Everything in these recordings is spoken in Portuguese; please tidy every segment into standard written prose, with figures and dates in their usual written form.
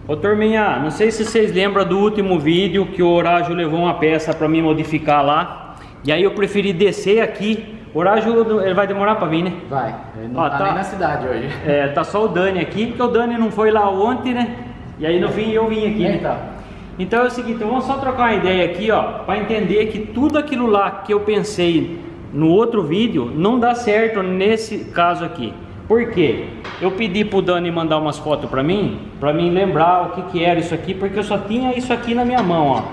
Ô turminha, não sei se vocês lembram do último vídeo que o Horácio levou uma peça para mim modificar lá. E aí eu preferi descer aqui. O Horácio, ele vai demorar para vir, né? Vai, ele não tá nem na cidade hoje. É, tá só o Dani aqui, porque o Dani não foi lá ontem, né? E aí no fim eu vim aqui, né? Então é o seguinte, vamos só trocar uma ideia aqui, ó, para entender que tudo aquilo lá que eu pensei no outro vídeo não dá certo nesse caso aqui. Por quê? Eu pedi pro Dani mandar umas fotos para mim lembrar o que era isso aqui, porque eu só tinha isso aqui na minha mão, ó.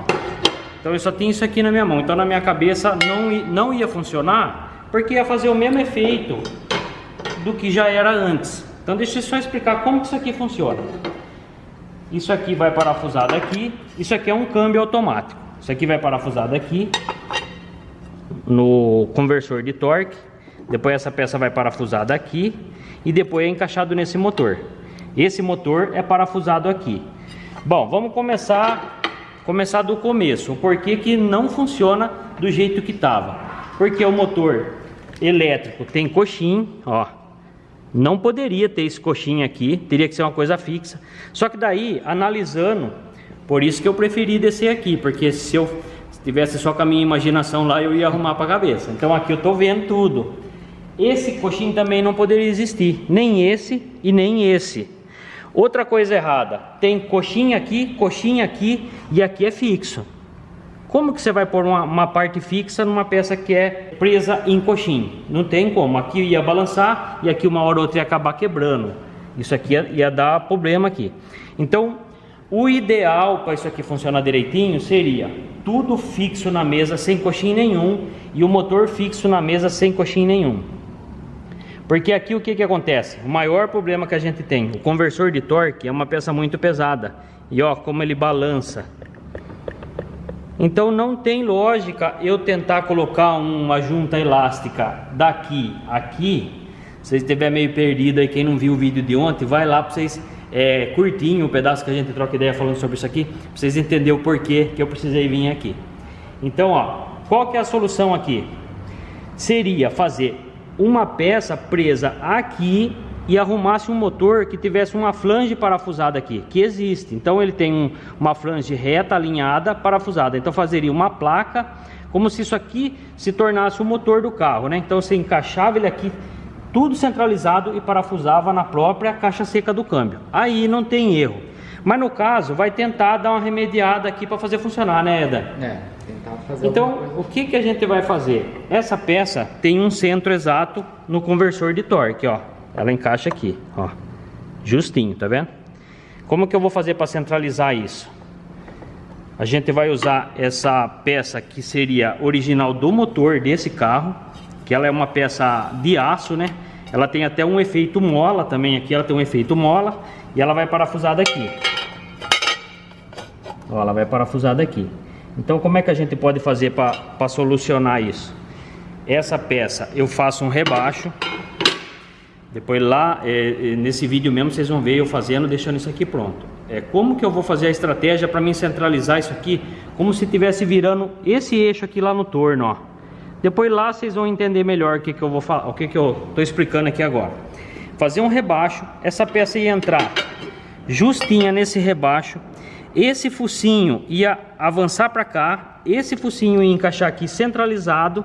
Então eu só tinha isso aqui na minha mão, então na minha cabeça não ia funcionar, porque ia fazer o mesmo efeito do que já era antes. Então deixa eu só explicar como que isso aqui funciona. Isso aqui vai parafusado aqui, isso aqui é um câmbio automático. Isso aqui vai parafusado aqui no conversor de torque. Depois essa peça vai parafusada aqui e depois é encaixado nesse motor. Esse motor é parafusado aqui. Bom, vamos começar do começo. O porquê que não funciona do jeito que estava? Porque o motor elétrico tem coxim, ó. Não poderia ter esse coxinho aqui, teria que ser uma coisa fixa. Só que daí, analisando, por isso que eu preferi descer aqui, porque se eu tivesse só com a minha imaginação lá, eu ia arrumar para a cabeça. Então aqui eu tô vendo tudo. Esse coxinho também não poderia existir, nem esse e nem esse. Outra coisa errada, tem coxinha aqui e aqui é fixo. Como que você vai pôr uma parte fixa numa peça que é presa em coxinho? Não tem como, aqui ia balançar e aqui uma hora ou outra ia acabar quebrando. Isso aqui ia dar problema aqui. Então, o ideal para isso aqui funcionar direitinho seria tudo fixo na mesa sem coxinho nenhum e o motor fixo na mesa sem coxinho nenhum. Porque aqui o que acontece? O maior problema que a gente tem, o conversor de torque é uma peça muito pesada. E ó, como ele balança. Então não tem lógica eu tentar colocar uma junta elástica daqui aqui. Se vocês estiver meio perdido aí, quem não viu o vídeo de ontem, vai lá para vocês, curtinho o pedaço que a gente troca ideia falando sobre isso aqui, para vocês entenderem o porquê que eu precisei vir aqui. Então ó, qual que é a solução aqui? Seria fazer uma peça presa aqui e arrumasse um motor que tivesse uma flange parafusada aqui, que existe. Então ele tem uma flange reta, alinhada, parafusada. Então fazeria uma placa, como se isso aqui se tornasse o motor do carro, né? Então você encaixava ele aqui, tudo centralizado, e parafusava na própria caixa seca do câmbio. Aí não tem erro. Mas no caso, vai tentar dar uma remediada aqui para fazer funcionar, né, Eda? Tentar fazer. Então, o que a gente vai fazer? Essa peça tem um centro exato no conversor de torque, ó. Ela encaixa aqui, ó, justinho, tá vendo? Como que eu vou fazer para centralizar isso? A gente vai usar essa peça que seria original do motor desse carro, que ela é uma peça de aço, né? Ela tem até um efeito mola também aqui, ela tem um efeito mola e ela vai parafusada aqui. Ó, ela vai parafusada aqui. Então como é que a gente pode fazer para solucionar isso? Essa peça eu faço um rebaixo. Depois lá, nesse vídeo mesmo, vocês vão ver eu fazendo, deixando isso aqui pronto. Como que eu vou fazer a estratégia para mim centralizar isso aqui, como se estivesse virando esse eixo aqui lá no torno, ó. Depois lá vocês vão entender melhor o que eu vou falar, o que eu estou explicando aqui agora. Fazer um rebaixo, essa peça ia entrar justinha nesse rebaixo, esse focinho ia avançar para cá, esse focinho ia encaixar aqui centralizado,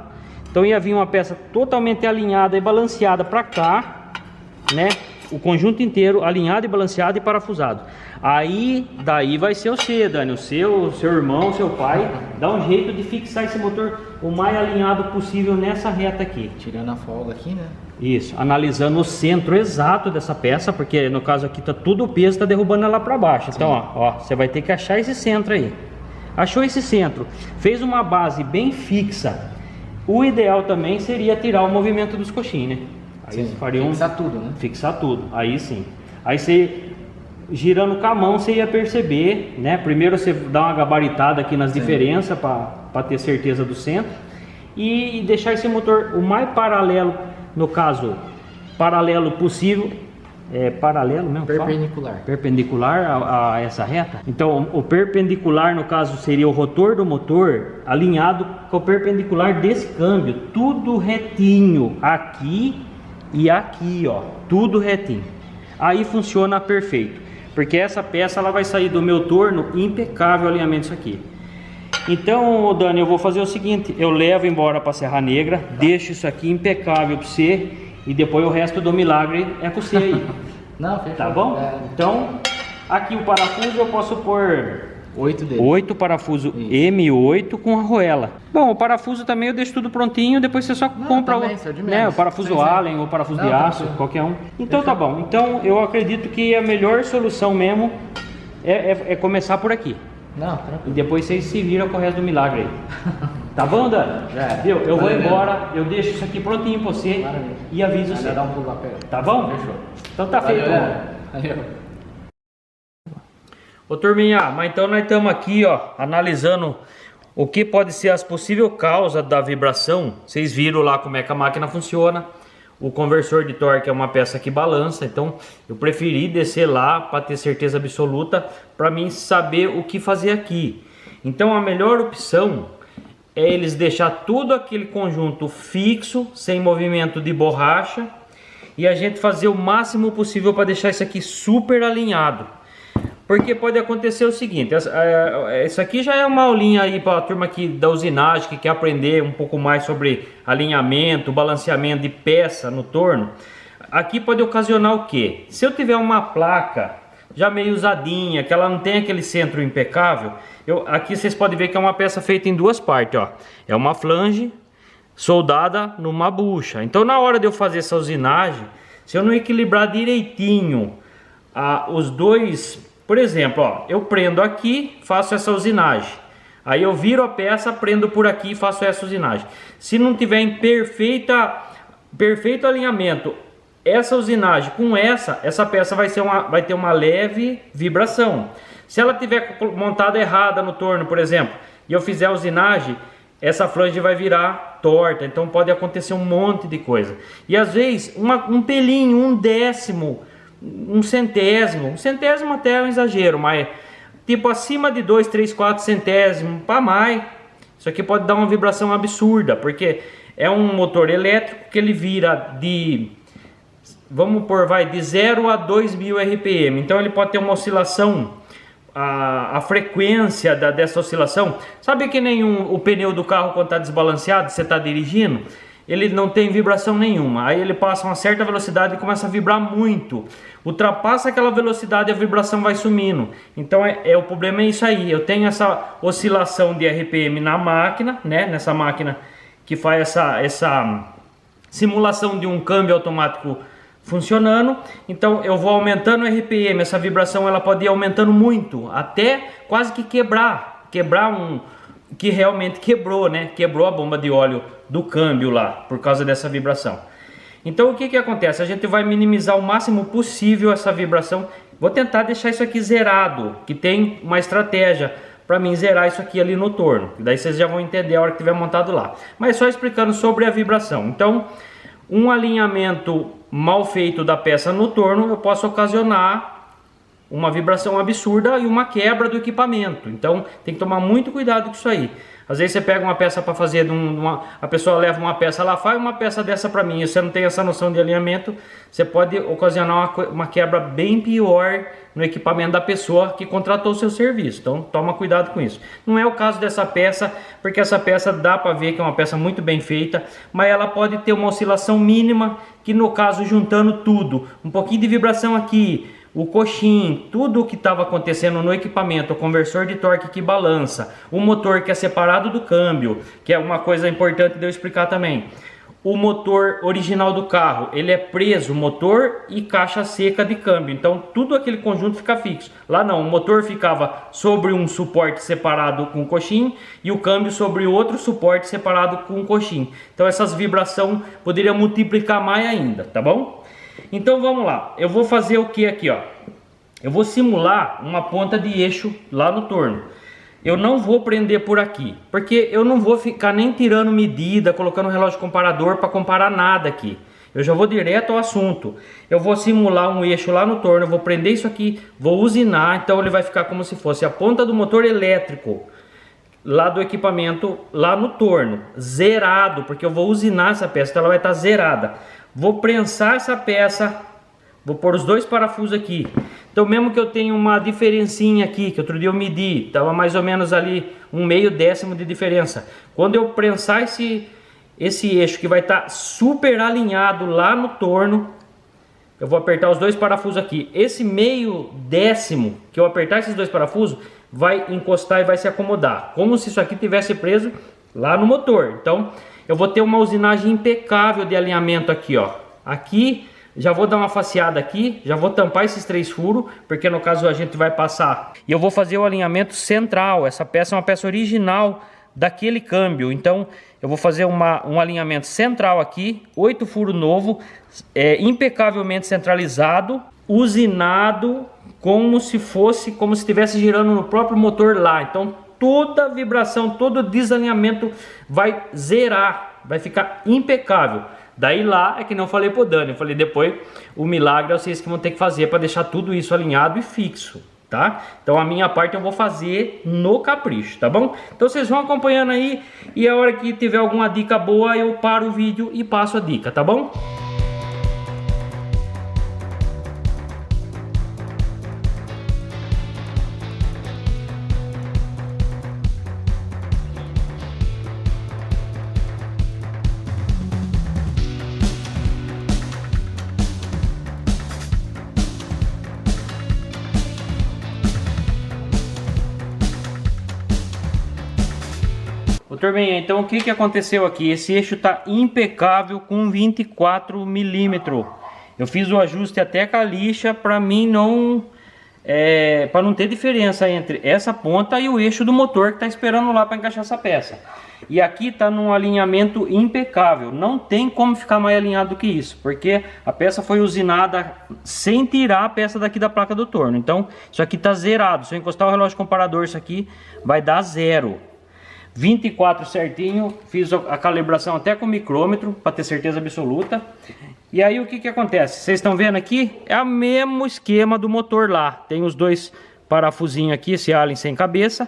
então ia vir uma peça totalmente alinhada e balanceada para cá, né? O conjunto inteiro alinhado e balanceado e parafusado. Aí, daí vai ser você, Dani, o seu irmão, seu pai, dá um jeito de fixar esse motor o mais alinhado possível nessa reta aqui. Tirando a folga aqui, né? Isso, analisando o centro exato dessa peça, porque no caso aqui tá tudo o peso, tá derrubando ela para baixo. Então, ó, você vai ter que achar esse centro aí. Achou esse centro, fez uma base bem fixa. O ideal também seria tirar o movimento dos coxins, né? Aí sim, fixar tudo, né? Fixar tudo, aí sim. Aí você, girando com a mão, você ia perceber, né? Primeiro você dá uma gabaritada aqui nas diferenças para ter certeza do centro. E deixar esse motor o mais paralelo, no caso, paralelo possível. Paralelo mesmo? Perpendicular. Perpendicular a essa reta. Então o perpendicular no caso seria o rotor do motor alinhado com o perpendicular desse câmbio. Tudo retinho. Aqui e aqui, ó. Tudo retinho. Aí funciona perfeito. porque essa peça ela vai sair do meu torno impecável alinhamento isso aqui. Então, Dani, eu vou fazer o seguinte, eu levo embora para Serra Negra, deixo isso aqui impecável para você e depois o resto do milagre é com você aí. Não, fechou. Tá bom? Então, aqui o parafuso eu posso pôr 8 parafuso M8 com arruela. Bom, o parafuso também eu deixo tudo prontinho, depois você só compra o parafuso Allen ou parafuso de aço, qualquer um. Então tá bom. Então eu acredito que a melhor solução mesmo é começar por aqui. Não, tranquilo. E depois vocês se viram com o resto do milagre aí. Tá bom, Dan? Viu? Eu vou embora, eu deixo isso aqui prontinho pra você e aviso você. Dá um pulo lá, pega. Tá bom? Fechou. Então tá feito. Valeu. Ô turminha, mas então nós estamos aqui, ó, analisando o que pode ser as possíveis causas da vibração. Vocês viram lá como é que a máquina funciona. O conversor de torque é uma peça que balança, então eu preferi descer lá para ter certeza absoluta, para mim saber o que fazer aqui. Então a melhor opção é eles deixar tudo aquele conjunto fixo, sem movimento de borracha, e a gente fazer o máximo possível para deixar isso aqui super alinhado. Porque pode acontecer o seguinte, isso aqui já é uma aulinha aí para a turma aqui da usinagem que quer aprender um pouco mais sobre alinhamento, balanceamento de peça no torno. Aqui pode ocasionar o quê? Se eu tiver uma placa já meio usadinha, que ela não tem aquele centro impecável, aqui vocês podem ver que é uma peça feita em duas partes, ó. É uma flange soldada numa bucha. Então na hora de eu fazer essa usinagem, se eu não equilibrar direitinho os dois... Por exemplo, ó, eu prendo aqui, faço essa usinagem. Aí eu viro a peça, prendo por aqui e faço essa usinagem. Se não tiver em perfeito alinhamento, essa usinagem com essa peça vai ter uma leve vibração. Se ela tiver montada errada no torno, por exemplo, e eu fizer a usinagem, essa flange vai virar torta. Então pode acontecer um monte de coisa. E às vezes um pelinho, um décimo, um centésimo até é um exagero, mas tipo acima de 2, 3, 4 centésimos para mais, isso aqui pode dar uma vibração absurda, porque é um motor elétrico que ele vira de, vamos pôr, de 0 a 2000 RPM, então ele pode ter uma oscilação, a frequência dessa oscilação, sabe que nem o pneu do carro quando está desbalanceado, você está dirigindo, ele não tem vibração nenhuma, aí ele passa uma certa velocidade e começa a vibrar muito, ultrapassa aquela velocidade e a vibração vai sumindo. Então o problema é isso aí, eu tenho essa oscilação de RPM na máquina, né? Nessa máquina que faz essa simulação de um câmbio automático funcionando, então eu vou aumentando o RPM, essa vibração ela pode ir aumentando muito, até quase que quebrar que realmente quebrou, né? Quebrou a bomba de óleo do câmbio lá, por causa dessa vibração. Então o que acontece? A gente vai minimizar o máximo possível essa vibração. Vou tentar deixar isso aqui zerado, que tem uma estratégia para mim zerar isso aqui ali no torno. Daí vocês já vão entender a hora que tiver montado lá. Mas só explicando sobre a vibração. Então, um alinhamento mal feito da peça no torno, eu posso ocasionar uma vibração absurda e uma quebra do equipamento. Então tem que tomar muito cuidado com isso aí. Às vezes você pega uma peça para fazer, a pessoa leva uma peça lá, faz uma peça dessa para mim, e você não tem essa noção de alinhamento, você pode ocasionar uma quebra bem pior no equipamento da pessoa que contratou o seu serviço. Então toma cuidado com isso. Não é o caso dessa peça, porque essa peça dá para ver que é uma peça muito bem feita, mas ela pode ter uma oscilação mínima, que no caso juntando tudo, um pouquinho de vibração aqui, o coxim, tudo o que estava acontecendo no equipamento, o conversor de torque que balança, o motor que é separado do câmbio, que é uma coisa importante de eu explicar também. O motor original do carro, ele é preso, motor e caixa seca de câmbio, então tudo aquele conjunto fica fixo. Lá não, o motor ficava sobre um suporte separado com coxim e o câmbio sobre outro suporte separado com coxim. Então essas vibrações poderiam multiplicar mais ainda, tá bom? Então vamos lá, eu vou fazer o que aqui, ó? Eu vou simular uma ponta de eixo lá no torno. Eu não vou prender por aqui, porque eu não vou ficar nem tirando medida, colocando um relógio comparador para comparar nada aqui. Eu já vou direto ao assunto. Eu vou simular um eixo lá no torno, eu vou prender isso aqui, vou usinar, então ele vai ficar como se fosse a ponta do motor elétrico lá do equipamento, lá no torno, zerado, porque eu vou usinar essa peça, então ela vai estar zerada. Vou prensar essa peça, vou pôr os dois parafusos aqui. Então mesmo que eu tenha uma diferencinha aqui, que outro dia eu medi, estava mais ou menos ali um meio décimo de diferença. Quando eu prensar esse eixo que vai estar super alinhado lá no torno, eu vou apertar os dois parafusos aqui. Esse meio décimo que eu apertar esses dois parafusos vai encostar e vai se acomodar, como se isso aqui tivesse preso lá no motor. Então eu vou ter uma usinagem impecável de alinhamento aqui, ó. Aqui já vou dar uma faceada aqui, já vou tampar esses 3 furos, porque no caso a gente vai passar. E eu vou fazer o alinhamento central. Essa peça é uma peça original daquele câmbio. Então eu vou fazer um alinhamento central aqui, 8 furos novo, impecavelmente centralizado, usinado, como se estivesse girando no próprio motor lá. Então toda vibração, todo desalinhamento vai zerar, vai ficar impecável. Daí lá é que não falei pro Dani, eu falei depois o milagre é vocês que vão ter que fazer para deixar tudo isso alinhado e fixo, tá? Então a minha parte eu vou fazer no capricho, tá bom? Então vocês vão acompanhando aí e a hora que tiver alguma dica boa eu paro o vídeo e passo a dica, tá bom? Turminha, então o que aconteceu aqui? Esse eixo está impecável com 24 milímetros. Eu fiz o ajuste até com a lixa para mim para não ter diferença entre essa ponta e o eixo do motor que está esperando lá para encaixar essa peça. E aqui está num alinhamento impecável. Não tem como ficar mais alinhado do que isso, porque a peça foi usinada sem tirar a peça daqui da placa do torno. Então isso aqui está zerado. Se eu encostar o relógio comparador, isso aqui vai dar 0. 24 certinho, fiz a calibração até com o micrômetro para ter certeza absoluta. E aí o que acontece? Vocês estão vendo aqui? É o mesmo esquema do motor lá. Tem os dois parafusinhos aqui, esse Allen sem cabeça.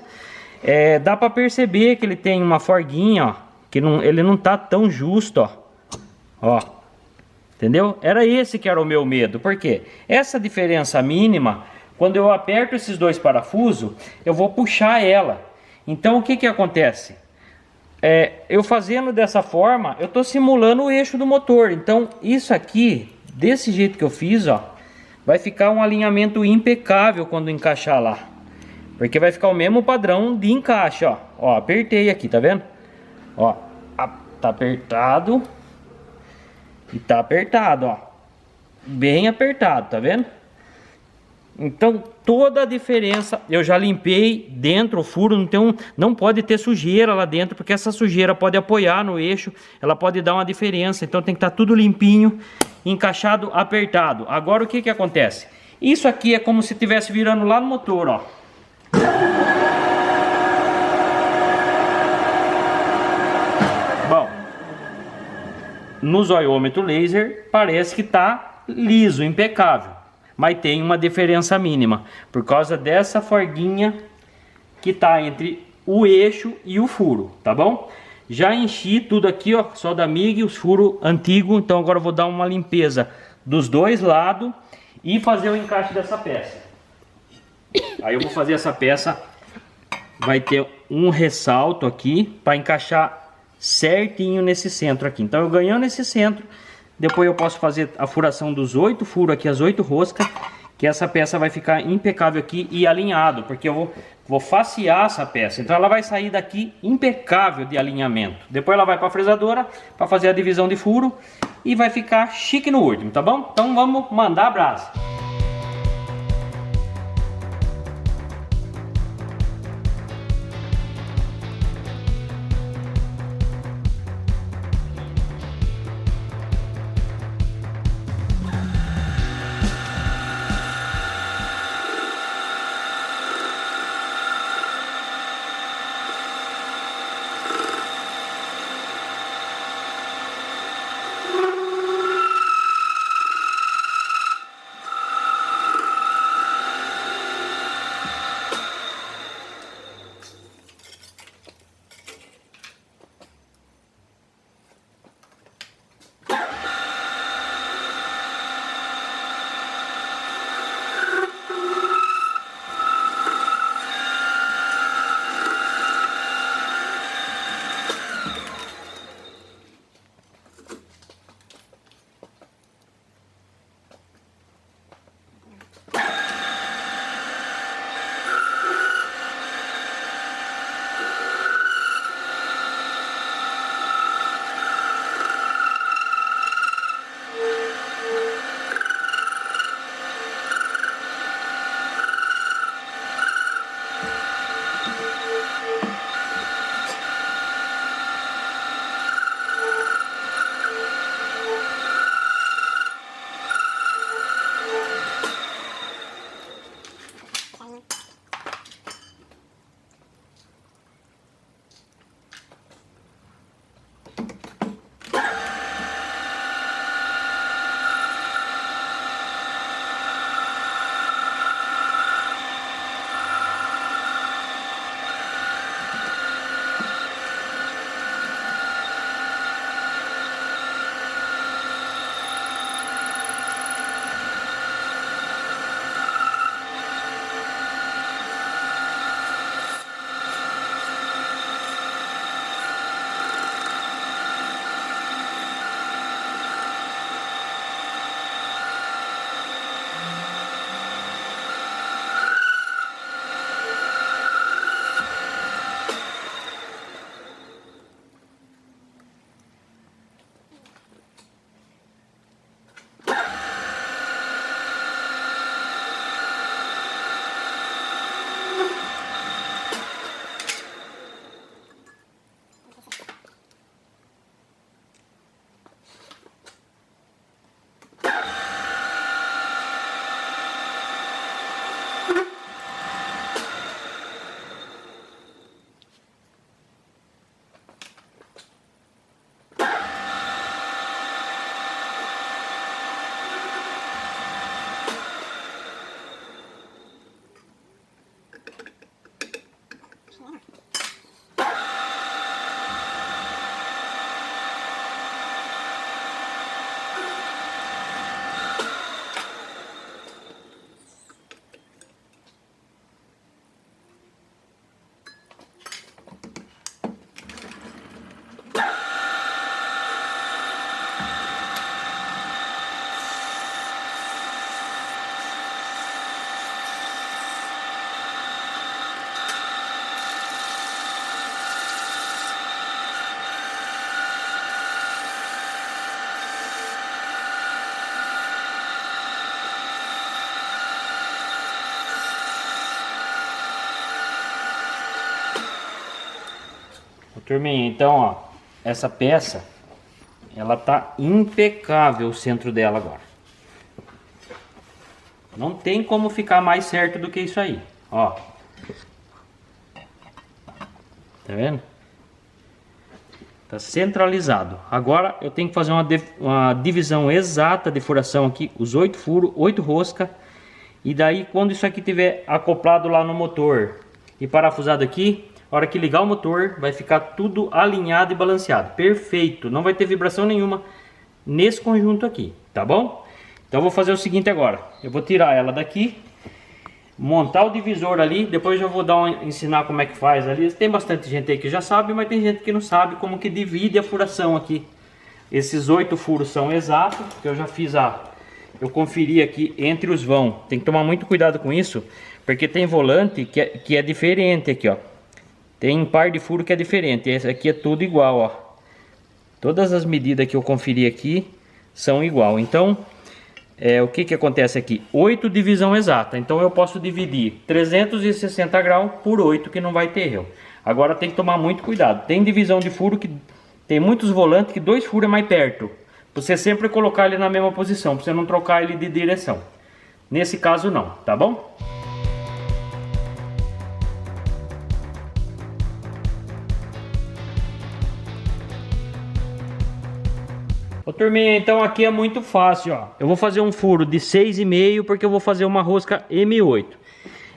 Dá para perceber que ele tem uma forguinha, ó, que ele não tá tão justo, ó. Entendeu? Era esse que era o meu medo. Por quê? Essa diferença mínima, quando eu aperto esses dois parafusos, eu vou puxar ela. Então o que acontece? Eu fazendo dessa forma, eu estou simulando o eixo do motor. Então isso aqui, desse jeito que eu fiz, ó, vai ficar um alinhamento impecável quando encaixar lá. Porque vai ficar o mesmo padrão de encaixe, ó. Ó, apertei aqui, tá vendo? Ó, tá apertado. E tá apertado, ó. Bem apertado, tá vendo? Então toda a diferença, eu já limpei dentro o furo, não pode ter sujeira lá dentro, porque essa sujeira pode apoiar no eixo, ela pode dar uma diferença. Então tem que estar tudo limpinho, encaixado, apertado. Agora o que acontece? Isso aqui é como se estivesse virando lá no motor, ó. Bom, no zoiômetro laser parece que tá liso, impecável. Mas tem uma diferença mínima, por causa dessa forguinha que tá entre o eixo e o furo, tá bom? Já enchi tudo aqui, ó, só da MIG, os furos antigos. Então agora eu vou dar uma limpeza dos dois lados e fazer o encaixe dessa peça. Aí eu vou fazer essa peça, vai ter um ressalto aqui para encaixar certinho nesse centro aqui. Então eu ganhando esse centro, depois eu posso fazer a furação dos 8 furos aqui, as 8 roscas, que essa peça vai ficar impecável aqui e alinhado, porque eu vou facear essa peça. Então ela vai sair daqui impecável de alinhamento. Depois ela vai para a fresadora para fazer a divisão de furo e vai ficar chique no último, tá bom? Então vamos mandar a brasa. Turminha, então, ó, essa peça, ela tá impecável o centro dela agora. Não tem como ficar mais certo do que isso aí, ó. Tá vendo? Tá centralizado. Agora eu tenho que fazer uma divisão exata de furação aqui, os 8 furos, 8 roscas. E daí quando isso aqui tiver acoplado lá no motor e parafusado aqui, a hora que ligar o motor vai ficar tudo alinhado e balanceado. Perfeito, não vai ter vibração nenhuma nesse conjunto aqui, tá bom? Então eu vou fazer o seguinte agora. Eu vou tirar ela daqui, montar o divisor ali, depois eu vou ensinar como é que faz ali. Tem bastante gente aí que já sabe, mas tem gente que não sabe como que divide a furação aqui. Esses 8 furos são exatos, que eu já fiz eu conferi aqui entre os vãos. Tem que tomar muito cuidado com isso, porque tem volante que é diferente aqui, ó. Tem um par de furo que é diferente. Esse aqui é tudo igual, ó. Todas as medidas que eu conferi aqui são igual. Então, o que acontece aqui? 8 divisão exata. Então eu posso dividir 360 graus por 8, que não vai ter erro. Agora tem que tomar muito cuidado. Tem divisão de furo que tem muitos volantes que 2 furos é mais perto. Você sempre colocar ele na mesma posição, para você não trocar ele de direção. Nesse caso não, tá bom? Ô turminha, então aqui é muito fácil, ó. Eu vou fazer um furo de 6,5 porque eu vou fazer uma rosca M8.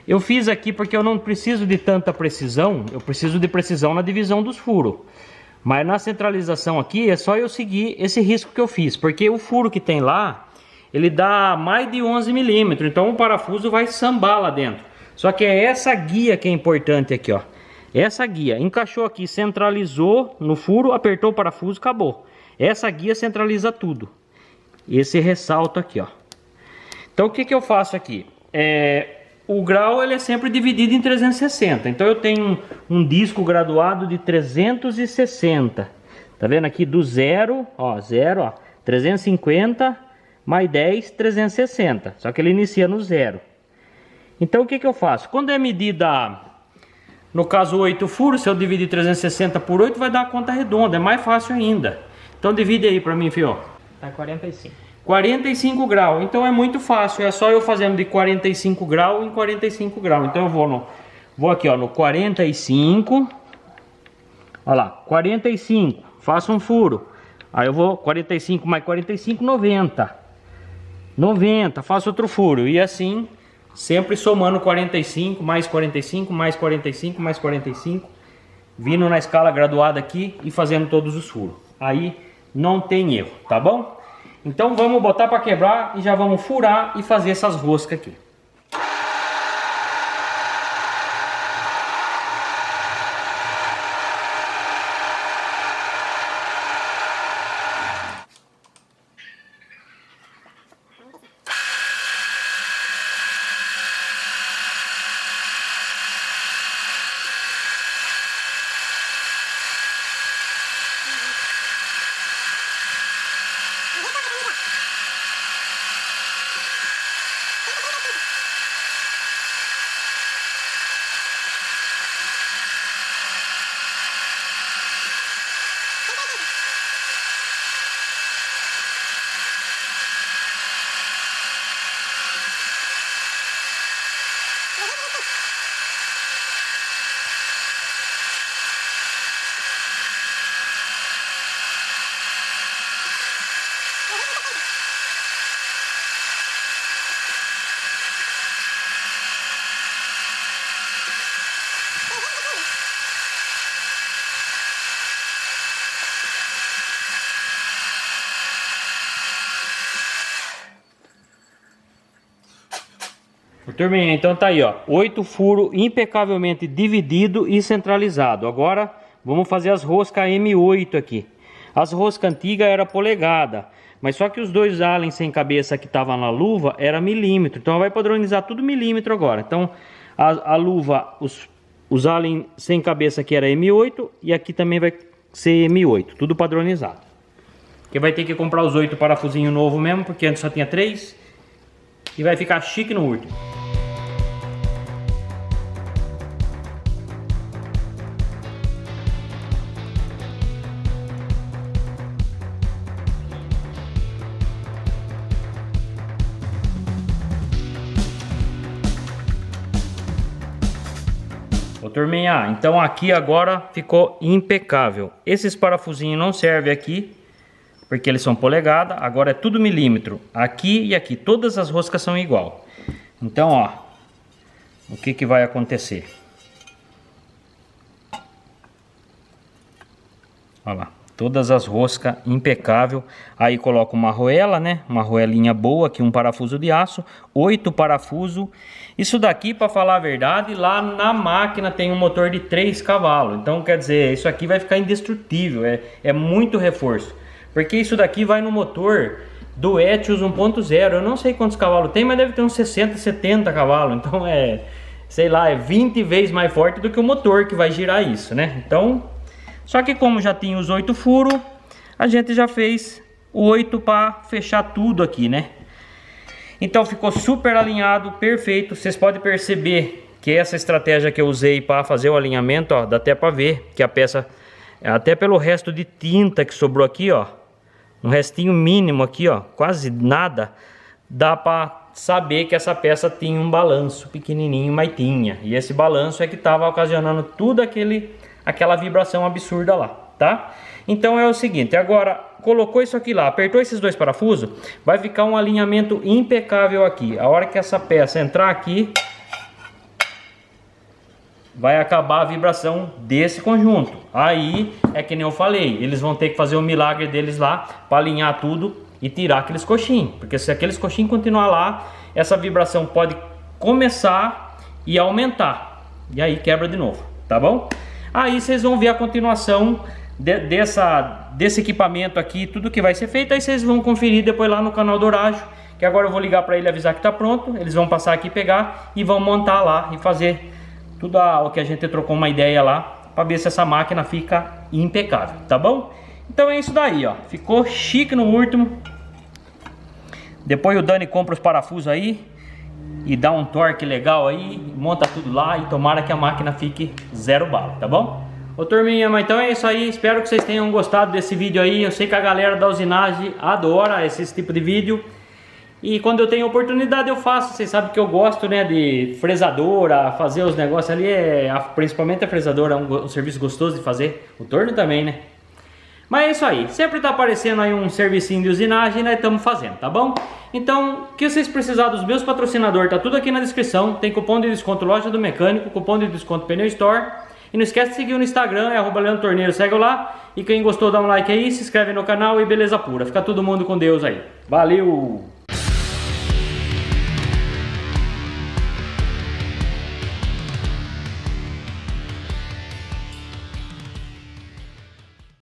Eu fiz aqui porque eu não preciso de tanta precisão, eu preciso de precisão na divisão dos furos. Mas na centralização aqui é só eu seguir esse risco que eu fiz, porque o furo que tem lá, ele dá mais de 11 milímetros, então o parafuso vai sambar lá dentro. Só que é essa guia que é importante aqui, ó. Essa guia, encaixou aqui, centralizou no furo, apertou o parafuso, acabou. Essa guia centraliza tudo. Esse ressalto aqui, ó. Então o que eu faço aqui? O grau ele é sempre dividido em 360. Então eu tenho um disco graduado de 360. Tá vendo aqui do 0, ó, 350 mais 10, 360. Só que ele inicia no 0. Então o que eu faço? Quando é medida, no caso 8 furos, se eu dividir 360 por 8 vai dar a conta redonda, é mais fácil ainda. Então divide aí pra mim, filho. Tá 45. 45 graus, então é muito fácil, é só eu fazendo de 45 graus em 45 graus. Então eu vou aqui, ó, no 45, olha lá, 45, faço um furo, aí eu vou 45 mais 45, 90, 90, faço outro furo, e assim, sempre somando 45, mais 45, mais 45, mais 45, vindo na escala graduada aqui e fazendo todos os furos. Aí não tem erro, tá bom? Então vamos botar para quebrar e já vamos furar e fazer essas roscas aqui. Turminha, então tá aí, ó, 8 furos impecavelmente dividido e centralizado. Agora vamos fazer as roscas M8 aqui. As roscas antigas era polegada, mas só que os dois Allen sem cabeça que estavam na luva era milímetro. Então vai padronizar tudo milímetro agora. Então a luva, os Allen sem cabeça aqui era M8 e aqui também vai ser M8, tudo padronizado. Que vai ter que comprar os 8 parafusinhos novos mesmo, porque antes só tinha 3 e vai ficar chique no último. turminha, então aqui agora ficou impecável. Esses parafusinhos não servem aqui, porque eles são polegada. Agora é tudo milímetro, aqui e aqui. Todas as roscas são igual. Então, ó, o que que vai acontecer? Olha lá, todas as roscas impecável. Aí coloco uma arruela, né? Uma arruelinha boa aqui, um parafuso de aço, 8 parafusos. Isso daqui, para falar a verdade, lá na máquina tem um motor de 3 cavalos. Então, quer dizer, isso aqui vai ficar indestrutível. É muito reforço. Porque isso daqui vai no motor do Etios 1.0. Eu não sei quantos cavalos tem, mas deve ter uns 60, 70 cavalos. Então sei lá, é 20 vezes mais forte do que o motor que vai girar isso, né? Então, só que como já tinha os 8 furos, a gente já fez o 8 para fechar tudo aqui, né? Então ficou super alinhado, perfeito. Vocês podem perceber que essa estratégia que eu usei para fazer o alinhamento, ó, dá até para ver que a peça, até pelo resto de tinta que sobrou aqui, ó, um restinho mínimo aqui, ó, quase nada, dá para saber que essa peça tinha um balanço pequenininho, mas tinha. E esse balanço é que estava ocasionando tudo aquela vibração absurda lá, tá? Então é o seguinte, agora colocou isso aqui lá, apertou esses 2 parafusos, vai ficar um alinhamento impecável aqui. A hora que essa peça entrar aqui, vai acabar a vibração desse conjunto. Aí é que nem eu falei, eles vão ter que fazer o milagre deles lá para alinhar tudo e tirar aqueles coxinhos, porque se aqueles coxinhos continuar lá, essa vibração pode começar e aumentar, e aí quebra de novo, tá bom? Aí vocês vão ver a continuação desse equipamento aqui, tudo que vai ser feito. Aí vocês vão conferir depois lá no canal do Horácio, que agora eu vou ligar para ele avisar que está pronto. Eles vão passar aqui, pegar e vão montar lá e fazer tudo o que a gente trocou uma ideia lá, para ver se essa máquina fica impecável, tá bom? Então é isso daí, ó, ficou chique no último. Depois o Dani compra os parafusos aí e dá um torque legal aí, monta tudo lá e tomara que a máquina fique 0 bala, tá bom? Ô turminha, mas então é isso aí, espero que vocês tenham gostado desse vídeo aí. Eu sei que a galera da usinagem adora esse tipo de vídeo, e quando eu tenho oportunidade eu faço. Vocês sabem que eu gosto, né, de fresadora, fazer os negócios ali, principalmente a fresadora é um serviço gostoso de fazer, o torno também, né? Mas é isso aí, sempre tá aparecendo aí um servicinho de usinagem e nós estamos fazendo, tá bom? Então, o que vocês precisarem dos meus patrocinadores, tá tudo aqui na descrição. Tem cupom de desconto Loja do Mecânico, cupom de desconto Pneu Store. E não esquece de seguir no Instagram, @LeandroTorneiro, segue lá. E quem gostou dá um like aí, se inscreve no canal e beleza pura. Fica todo mundo com Deus aí. Valeu!